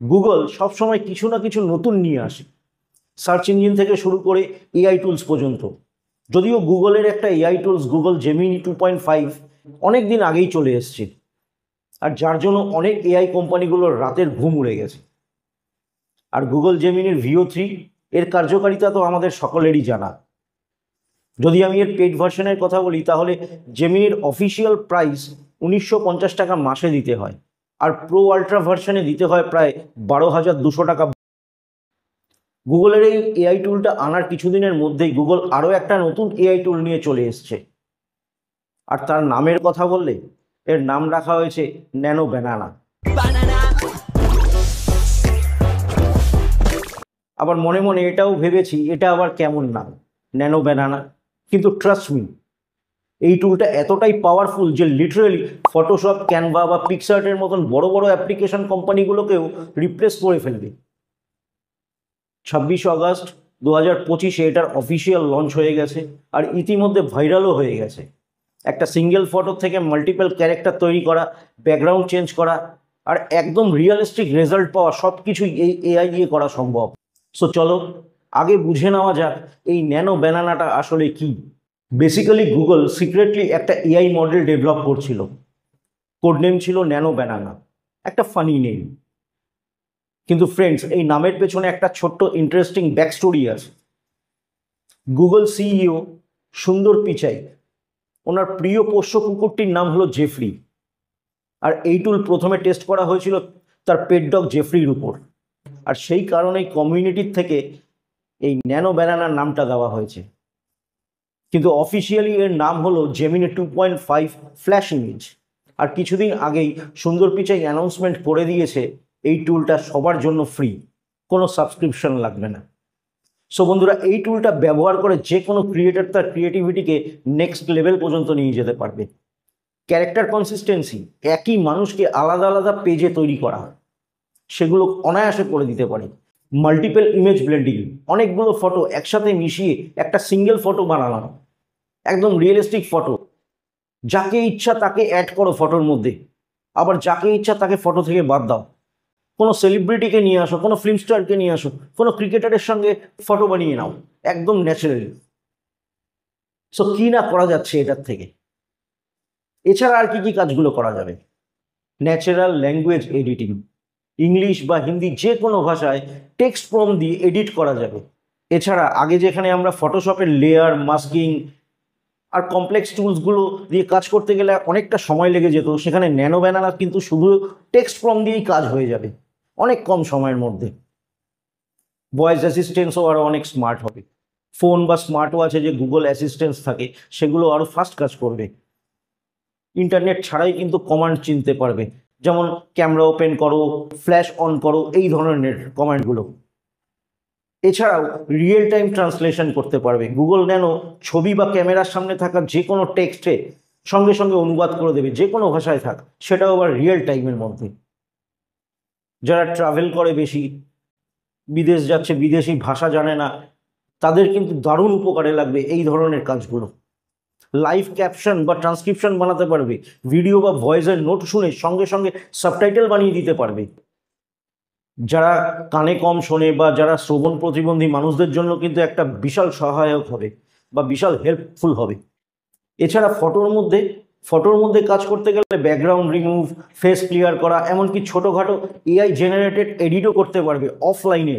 Google সবসময় কিছু না কিছু নতুন নিয়ে আসে, সার্চ ইঞ্জিন থেকে শুরু করে এআই টুলস পর্যন্ত। যদিও গুগলের একটা এআই টুলস গুগল জেমিনি 2.5 অনেক দিন আগেই চলে এসছে, আর যার জন্য অনেক এআই কোম্পানিগুলোর রাতের ঘুম উড়ে গেছে। আর গুগল জেমিনির VO3 এর কার্যকারিতা তো আমাদের সকলেরই জানা। যদি আমি এর পেইড ভার্সনের কথা বলি, তাহলে জেমিনির অফিসিয়াল প্রাইস 1950 টাকা মাসে দিতে হয়, আর প্রো আল্ট্রা ভার্সনে দিতে হয় প্রায় 12,200 টাকা। গুগলের এই এআই টুলটা আনার কিছুদিনের মধ্যেই গুগল আরও একটা নতুন এআই টুল নিয়ে চলে এসছে, আর তার নামের কথা বললে এর নাম রাখা হয়েছে ন্যানো ব্যানানা। আবার মনে মনে এটাও ভেবেছি এটা আবার কেমন নাম, ন্যানো ব্যানানা। কিন্তু ট্রাস্ট মি, এই টুলটা এতটাই পাওয়ারফুল যে লিটারেলি ফটোশপ, ক্যানভা বা পিক্সআর্টের মতন বড় বড় অ্যাপ্লিকেশন কোম্পানিগুলোকেও রিপ্লেস করে ফেলবে। 26 আগস্ট 2025 এটার অফিসিয়াল লঞ্চ হয়ে গেছে, আর ইতিমধ্যে ভাইরালও হয়ে গেছে। একটা সিঙ্গেল ফটো থেকে মাল্টিপল ক্যারেক্টার তৈরি করা, ব্যাকগ্রাউন্ড চেঞ্জ করা, আর একদম রিয়েলিস্টিক রেজাল্ট পাওয়া, সব কিছুই এই এআই দিয়ে করা সম্ভব। সো চলো আগে বুঝে নেওয়া যাক এই ন্যানো ব্যানানাটা আসলে কি। বেসিক্যালি গুগল সিক্রেটলি একটা এআই মডেল ডেভেলপ করছিল, কোড নেম ছিল ন্যানো ব্যানানা, একটা ফানি নেম। কিন্তু ফ্রেন্ডস, এই নামের পেছনে একটা ছোট্ট ইন্টারেস্টিং ব্যাক স্টোরি আছে। গুগল সিইও সুন্দর পিচাই, ওনার প্রিয় পোষ্য কুকুরটির নাম হলো জেফরি, আর এই টুল প্রথমে টেস্ট করা হয়েছিল তার পেট ডগ জেফরির উপর, আর সেই কারণেই কমিউনিটির থেকে এই ন্যানো ব্যানানার নামটা দেওয়া হয়েছে। কিন্তু অফিসিয়ালি এর নাম হলো জেমিনি 2.5 ফ্ল্যাশ ইমেজ। আর কিছুদিন আগেই সুন্দর পিচাই অ্যানাউন্সমেন্ট করে দিয়েছে এই টুলটা সবার জন্য ফ্রি, কোনো সাবস্ক্রিপশন লাগবে না। সো বন্ধুরা, এই টুলটা ব্যবহার করে যে কোনো ক্রিয়েটার তার ক্রিয়েটিভিটিকে নেক্সট লেভেল পর্যন্ত নিয়ে যেতে পারবে। ক্যারেক্টার কনসিস্টেন্সি, একই মানুষকে আলাদা আলাদা পেজে তৈরি করা হয়, সেগুলো অনায়াসে করে দিতে পারে। মাল্টিপল ইমেজ ব্লেন্ডিং, অনেকগুলো ফটো একসাথে মিশিয়ে একটা সিঙ্গেল ফটো বানানো, একদম রিয়েলিস্টিক ফটো। যাকে ইচ্ছা তাকে অ্যাড করো ফটোর মধ্যে, আবার যাকে ইচ্ছা তাকে ফটো থেকে বাদ দাও। কোনো সেলিব্রিটিকে নিয়ে আসো, কোনো ফিল্ম স্টারকে নিয়ে আসো, কোনো ক্রিকেটারের সঙ্গে ফটো বানিয়ে নাও, একদম ন্যাচারালি। সো কি না করা যাচ্ছে এটার থেকে। এছাড়া আর কি কি কাজগুলো করা যাবে? ন্যাচারাল ল্যাঙ্গুয়েজ এডিটিং, ইংলিশ বা হিন্দি যে কোনো ভাষায় টেক্সট প্রম্পট দিয়ে এডিট করা যাবে। এছাড়া আগে যেখানে আমরা ফটোশপের লেয়ার, মাস্কিং আর কমপ্লেক্স টুলসগুলো দিয়ে কাজ করতে গেলে অনেকটা সময় লেগে যেত, সেখানে ন্যানো ব্যানানা কিন্তু শুধু টেক্সট প্রম্পট দিয়েই কাজ হয়ে যাবে অনেক কম সময়ের মধ্যে। ভয়েস অ্যাসিস্ট্যান্সও আরও অনেক স্মার্ট হবে। ফোন বা স্মার্ট ওয়াচে যে গুগল অ্যাসিস্ট্যান্স থাকে সেগুলো আরও ফাস্ট কাজ করবে। ইন্টারনেট ছাড়াই কিন্তু কমান্ড চিনতে পারবে, যেমন ক্যামেরা ওপেন করো, ফ্ল্যাশ অন করো, এই ধরনের কমান্ডগুলো। এছাড়াও রিয়েল টাইম ট্রান্সলেশন করতে পারবে। গুগল ন্যানো ছবি বা ক্যামেরার সামনে থাকা যে কোনো টেক্সটে সঙ্গে সঙ্গে অনুবাদ করে দেবে, যে কোনো ভাষায় থাক, সেটাও আবার রিয়েল টাইমের মধ্যে। যারা ট্রাভেল করে বেশি, বিদেশ যাচ্ছে, বিদেশি ভাষা জানে না, তাদের কিন্তু দারুণ উপকারে লাগবে এই ধরনের কাজগুলো। লাইভ ক্যাপশন বা ট্রান্সক্রিপশন বানাতে পারবে, ভিডিও বা ভয়েসের নোট শুনে সঙ্গে সঙ্গে সাবটাইটেল বানিয়ে দিতে পারবে। যারা কানে কম শোনে বা যারা শ্রবণ প্রতিবন্ধী মানুষদের জন্য কিন্তু একটা বিশাল সহায়ক হবে বা বিশাল হেল্পফুল হবে। এছাড়া ফটোর মধ্যে কাজ করতে গেলে ব্যাকগ্রাউন্ড রিমুভ, ফেস ক্লিয়ার করা, এমনকি ছোটোখাটো এআই জেনারেটেড এডিটও করতে পারবে অফলাইনে।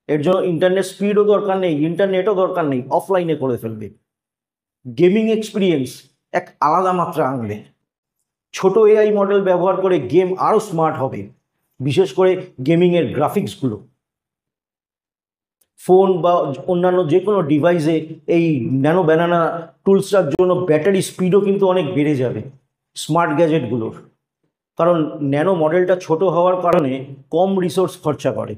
এর জন্য ইন্টারনেট স্পিডও দরকার নেই, ইন্টারনেটও দরকার নেই, অফলাইনে করে ফেলবে। গেমিং এক্সপিরিয়েন্স এক আলাদা মাত্রা আনবে। ছোট এআই মডেল ব্যবহার করে গেম আরও স্মার্ট হবে, বিশেষ করে গেমিংয়ের গ্রাফিক্সগুলো। ফোন বা অন্যান্য যে কোনো ডিভাইসে এই ন্যানো ব্যানানা টুলসটার জন্য ব্যাটারি স্পিডও কিন্তু অনেক বেড়ে যাবে স্মার্ট গ্যাজেটগুলোর, কারণ ন্যানো মডেলটা ছোট হওয়ার কারণে কম রিসোর্স খরচা করে।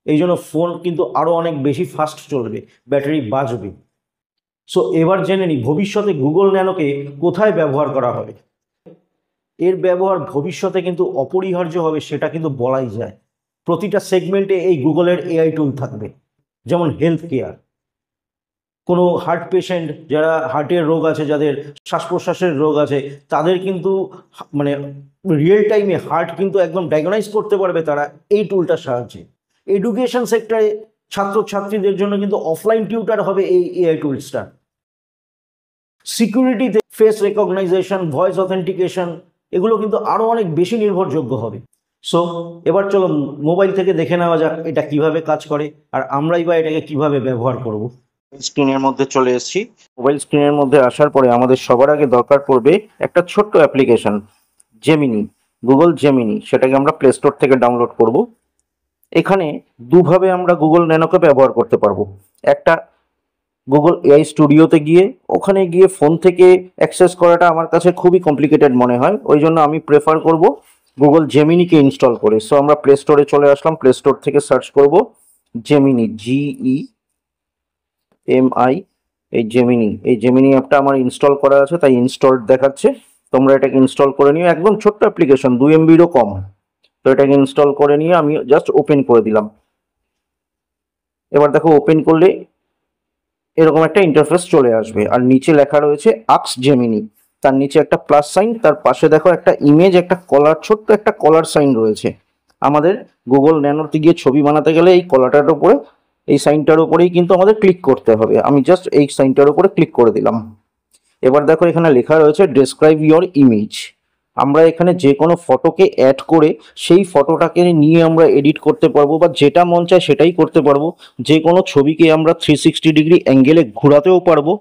এই জন্য ফোন কিন্তু আরও অনেক বেশি ফাস্ট চলবে, ব্যাটারি বাঁচবে। সো এবার জেনে নিই ভবিষ্যতে গুগল ন্যানোকে কোথায় ব্যবহার করা হবে। এর ব্যবহার ভবিষ্যতে কিন্তু অপরিহার্য হবে, সেটা কিন্তু বলাই যায়। প্রতিটা সেগমেন্টে এই গুগলের এআই টুল থাকবে, যেমন হেলথ কেয়ার। কোনো হার্ট পেশেন্ট, যারা হার্টের রোগ আছে, যাদের শ্বাস প্রশ্বাসের রোগ আছে, তাদের কিন্তু মানে রিয়েল টাইমে হার্ট কিন্তু একদম ডায়াগনাইজ করতে পারবে তারা এই টুলটার সাহায্যে। এডুকেশন সেক্টরে ছাত্রছাত্রীদের জন্য কিন্তু অফলাইন টিউটার হবে এই এআই টুলসটা। সিকিউরিটিতে ফেস রেকগনাইজেশন, ভয়েস অথেন্টিকেশন, এগুলো কিন্তু আরও অনেক বেশি নির্ভরযোগ্য হবে। সো এবার চলো মোবাইল থেকে দেখে নেওয়া যাক এটা কিভাবে কাজ করে, আর আমরাই বা এটাকে কিভাবে ব্যবহার করব। স্ক্রিনের মধ্যে চলে এসেছি। মোবাইল স্ক্রিনের মধ্যে আসার পরে আমাদের সবার আগে দরকার পড়বে একটা ছোট্ট অ্যাপ্লিকেশন, জেমিনি, গুগল জেমিনি। সেটাকে আমরা প্লে স্টোর থেকে ডাউনলোড করব। এখানে দুভাবে আমরা গুগল ন্যানোকে ব্যবহার করতে পারবো। একটা, গুগল এআই স্টুডিওতে গিয়ে, ওখানে গিয়ে ফোন থেকে অ্যাক্সেস করাটা আমার কাছে খুবই কমপ্লিকেটেড মনে হয়, ওই জন্য আমি প্রেফার করব গুগল জেমিনিকে ইনস্টল করে। সো আমরা প্লে স্টোরে চলে আসলাম, প্লে স্টোর থেকে সার্চ করব জেমিনি, GEMI, এই জেমিনি অ্যাপটা আমার ইনস্টল করা আছে, তাই ইনস্টলড দেখাচ্ছে। তোমরা এটাকে ইনস্টল করে নিও, একদম ছোট্ট অ্যাপ্লিকেশন, 2 MBরও কম। তো এটাকে ইনস্টল করে নিয়ে আমি জাস্ট ওপেন করে দিলাম। এবার দেখো ওপেন করলে এরকম একটা ইন্টারফেস চলে আসবে, আর নিচে লেখা রয়েছে আক্স জেমিনি, তার নিচে একটা প্লাস সাইন, তার পাশে দেখো একটা ইমেজ, একটা কলার, ছোট্ট একটা কলার সাইন রয়েছে। আমাদের গুগল ন্যানোতে গিয়ে ছবি বানাতে গেলে এই কলাটার উপরে, এই সাইনটার উপরেই কিন্তু আমাদের ক্লিক করতে হবে। আমি জাস্ট এই সাইনটার উপরে ক্লিক করে দিলাম। এবার দেখো এখানে লেখা রয়েছে ডেসক্রাইব ইয়োর ইমেজ। আমরা এখানে যে কোনো ফটোকে অ্যাড করে সেই ফটোটাকে নিয়ে আমরা এডিট করতে পারবো, বা যেটা মন চায় সেটাই করতে পারবো। যে কোনো ছবিকে আমরা 360 ডিগ্রি অ্যাঙ্গেলে ঘোরাতেও পারবো,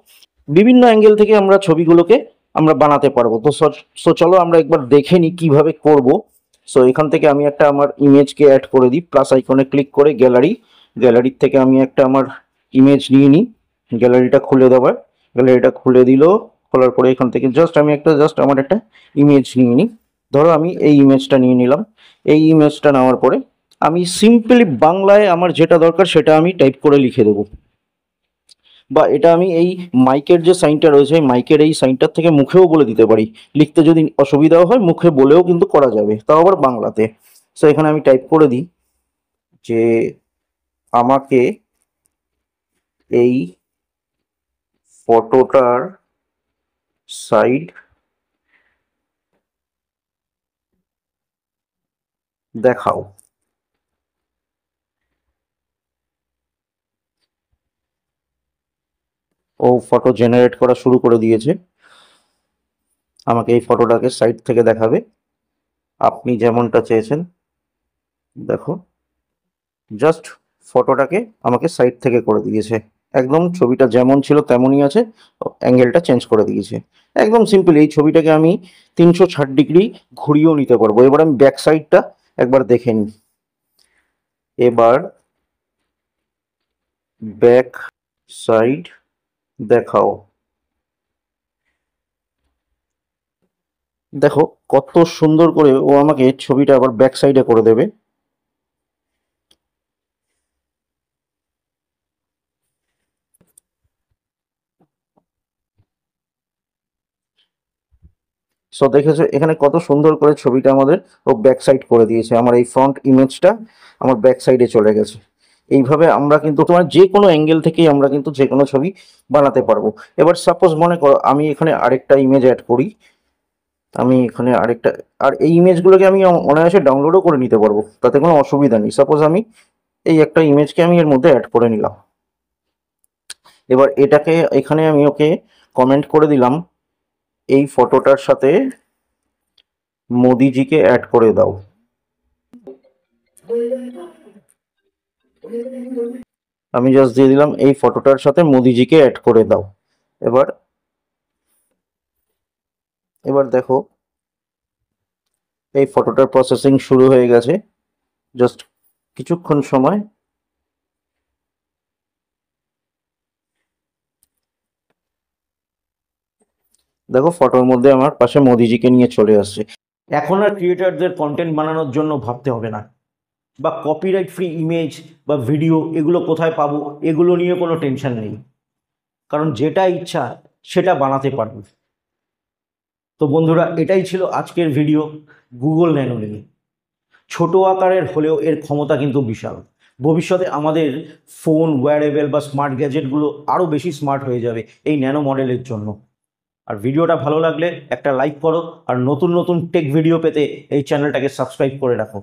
বিভিন্ন অ্যাঙ্গেল থেকে আমরা ছবিগুলোকে আমরা বানাতে পারবো। তো চলো আমরা একবার দেখে নিই কীভাবে করব। সো এখান থেকে আমি একটা আমার ইমেজকে অ্যাড করে দিই, প্লাস আইকনে ক্লিক করে গ্যালারির থেকে আমি একটা আমার ইমেজ নিয়ে নিই। গ্যালারিটা খুলে দিল। খোলার পরে এখান থেকে আমি আমার একটা ইমেজ নিয়ে নিই। ধরো আমি এই ইমেজটা নিয়ে নিলাম। এই ইমেজটা নেওয়ার পরে আমি সিম্পলি বাংলায় আমার যেটা দরকার সেটা আমি টাইপ করে লিখে দেবো, বা এটা আমি এই মাইকের যে সাইনটা রয়েছে, মাইকের এই সাইনটার থেকে মুখেও বলে দিতে পারি। লিখতে যদি অসুবিধাও হয় মুখে বলেও কিন্তু করা যাবে, তাও আবার বাংলাতে। সো এখানে আমি টাইপ করে দিই যে আমাকে এই ফটোটার সাইড দেখাও। ও ফটো জেনারেট করা শুরু করে দিয়েছে, আমাকে এই ফটোটাকে সাইড থেকে দেখাবে আপনি যেমনটা চেয়েছেন। দেখো জাস্ট ফটোটাকে আমাকে সাইড থেকে করে দিয়েছে, একদম ছবিটা যেমন ছিল তেমনই আছে, অ্যাঙ্গেলটা চেঞ্জ করে দিয়েছে। একদম সিম্পল। এই ছবিটাকে আমি 360 ডিগ্রি ঘুরিয়েও নিতে পারবো। এবার আমি ব্যাক সাইডটা একবার দেখে নিই। এবার ব্যাক সাইড দেখাও। দেখো কত সুন্দর করে ও আমাকে ছবিটা আবার ব্যাক সাইডে করে দেবে। সো দেখেছো এখানে কত সুন্দর করে ছবিটা আমাদের ও ব্যাক সাইড করে দিয়েছে। আমার এই ফ্রন্ট ইমেজটা আমার ব্যাক সাইডে চলে গেছে। এইভাবে আমরা কিন্তু তোমার যে কোনো অ্যাঙ্গেল থেকেই আমরা কিন্তু যে কোনো ছবি বানাতে পারবো। এবার সাপোজ মনে করো আমি এখানে আরেকটা ইমেজ অ্যাড করি। আমি এখানে আরেকটা, আর এই ইমেজগুলোকে আমি অনায়াসে ডাউনলোডও করে নিতে পারবো, তাতে কোনো অসুবিধা নেই। সাপোজ আমি এই একটা ইমেজকে আমি এর মধ্যে অ্যাড করে নিলাম। এবার এটাকে এখানে আমি ওকে কমেন্ট করে দিলাম এই ফটোটার সাথে মোদিজিকে অ্যাড করে দাও। আমি জাস্ট দিয়ে দিলাম এই ফটোটার সাথে মোদিজিকে অ্যাড করে দাও। এবার এবার দেখো এই ফটোটার প্রসেসিং শুরু হয়ে গেছে। জাস্ট কিছুক্ষণ সময়। দেখো ফটোর মধ্যে আমার পাশে মোদিজিকে নিয়ে চলে আসছে। এখন আর ক্রিয়েটারদের কন্টেন্ট বানানোর জন্য ভাবতে হবে না, বা কপিরাইট ফ্রি ইমেজ বা ভিডিও এগুলো কোথায় পাবো এগুলো নিয়ে কোনো টেনশন নেই, কারণ যেটা ইচ্ছা সেটা বানাতে পারবো। তো বন্ধুরা, এটাই ছিল আজকের ভিডিও গুগল ন্যানো নিয়ে। ছোট আকারের হলেও এর ক্ষমতা কিন্তু বিশাল। ভবিষ্যতে আমাদের ফোন, ওয়্যারেবল বা স্মার্ট গ্যাজেটগুলো আরও বেশি স্মার্ট হয়ে যাবে এই ন্যানো মডেলের জন্য। আর ভিডিওটা ভালো লাগলে একটা লাইক করো, আর নতুন নতুন টেক ভিডিও পেতে এই চ্যানেলটাকে সাবস্ক্রাইব করে রাখো।